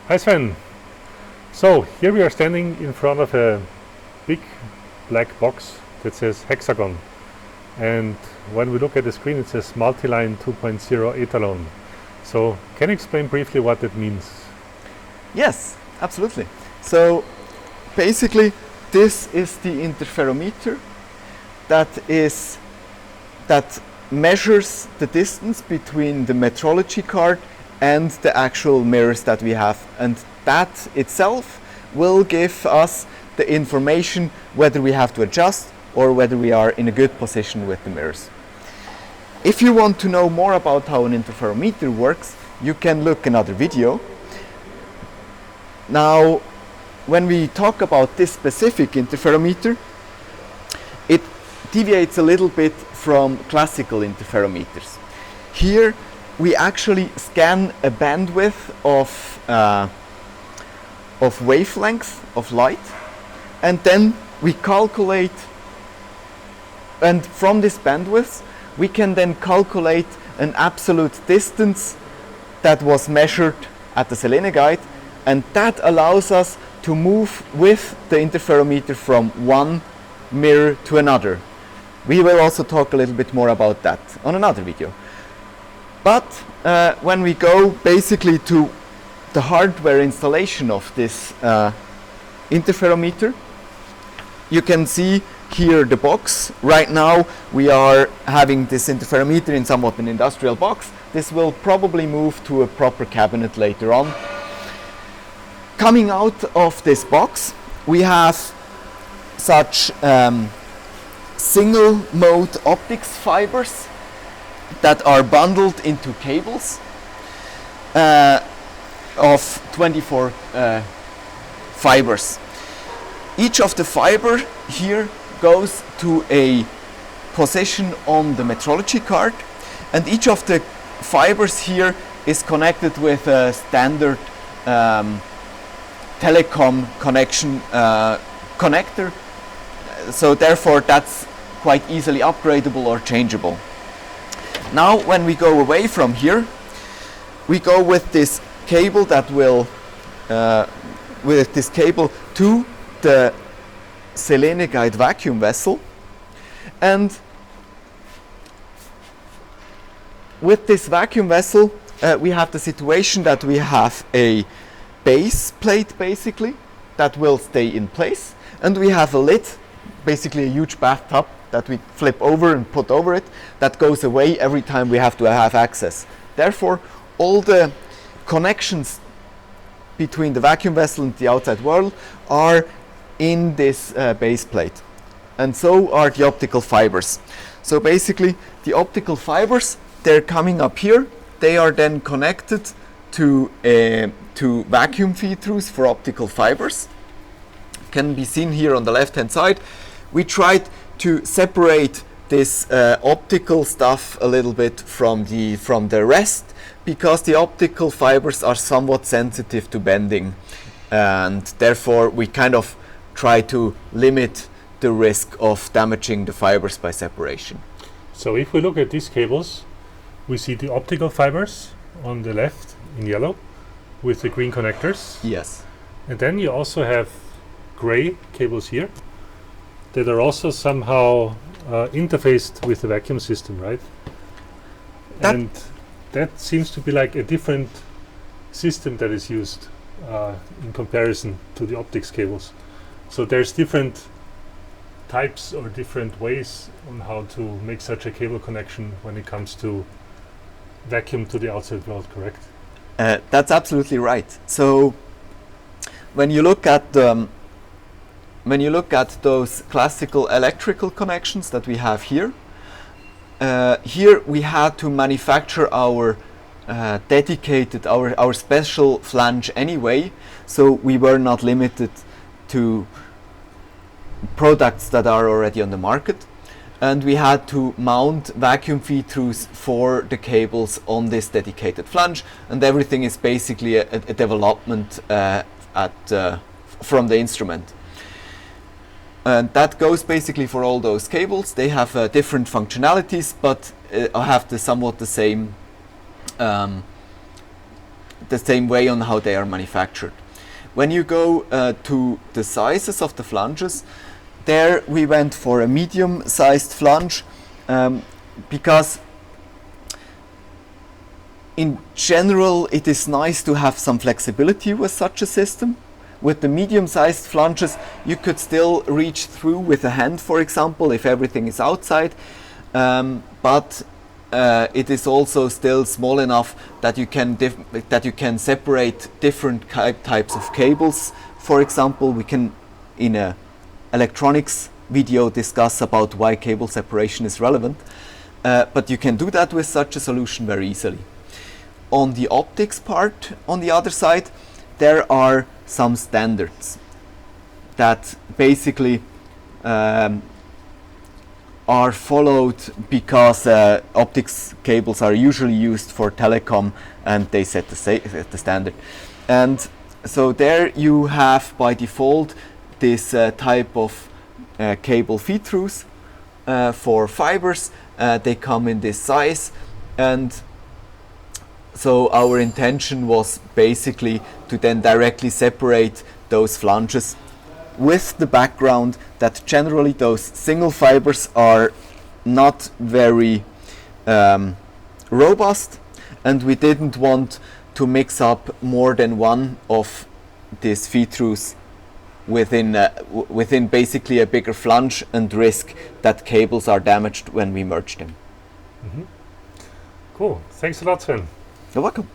Hi Sven. So here we are standing in front of a big black box that says hexagon, and when we look at the screen it says multi-line 2.0 etalon. So can you explain briefly what that means? Yes, absolutely. So basically this is the interferometer that measures the distance between the metrology card and the actual mirrors that we have, and that itself will give us the information whether we have to adjust or whether we are in a good position with the mirrors. If you want to know more about how an interferometer works, you can look another video. Now, when we talk about this specific interferometer, it deviates a little bit from classical interferometers. Here we actually scan a bandwidth of wavelength of light, and then we calculate, and from this bandwidth we can then calculate an absolute distance that was measured at the Selene guide, and that allows us to move with the interferometer from one mirror to another. We will also talk a little bit more about that on another video. But when we go basically to the hardware installation of this interferometer, you can see here the box. Right now we are having this interferometer in somewhat an industrial box. This will probably move to a proper cabinet later on. Coming out of this box we have such single mode optics fibers that are bundled into cables of 24 fibers. Each of the fiber here goes to a position on the metrology card, and each of the fibers here is connected with a standard telecom connection connector, so therefore that's quite easily upgradable or changeable. Now when we go away from here, we go with this cable that will to the Selene guide vacuum vessel, and with this vacuum vessel we have the situation that we have a base plate basically that will stay in place, and we have a lid, basically a huge bathtub that we flip over and put over it, that goes away every time we have to have access. Therefore all the connections between the vacuum vessel and the outside world are in this base plate, and so are the optical fibers. So basically the optical fibers, they're coming up here, they are then connected to vacuum feed-throughs for optical fibers. Can be seen here on the left hand side. We tried to separate this optical stuff a little bit from the rest, because the optical fibers are somewhat sensitive to bending, and therefore we kind of try to limit the risk of damaging the fibers by separation. So if we look at these cables, we see the optical fibers on the left in yellow with the green connectors. Yes. And then you also have gray cables here that are also somehow interfaced with the vacuum system, right? And that seems to be like a different system that is used in comparison to the optics cables. So there's different types or different ways on how to make such a cable connection when it comes to vacuum to the outside world, correct? That's absolutely right. So when you look at those classical electrical connections that we have here, here we had to manufacture our dedicated, our special flange anyway, so we were not limited to products that are already on the market, and we had to mount vacuum feed-throughs for the cables on this dedicated flange, and everything is basically a development from the instrument. And that goes basically for all those cables. They have different functionalities, but have somewhat the same the same way on how they are manufactured. When you go to the sizes of the flanges, there we went for a medium-sized flange because in general it is nice to have some flexibility with such a system. With the medium-sized flanges you could still reach through with a hand, for example, if everything is outside, but it is also still small enough that you can separate different types of cables. For example, we can in a electronics video discuss about why cable separation is relevant, but you can do that with such a solution very easily. On the optics part, on the other side, there are some standards that basically are followed because optics cables are usually used for telecom and they set the standard. And so there you have by default this type of cable feed-throughs for fibers. They come in this size, and so our intention was basically to then directly separate those flanges with the background that generally those single fibers are not very robust, and we didn't want to mix up more than one of these feed-throughs within basically a bigger flange and risk that cables are damaged when we merge them. Cool. Thanks a lot, Sven. You're welcome.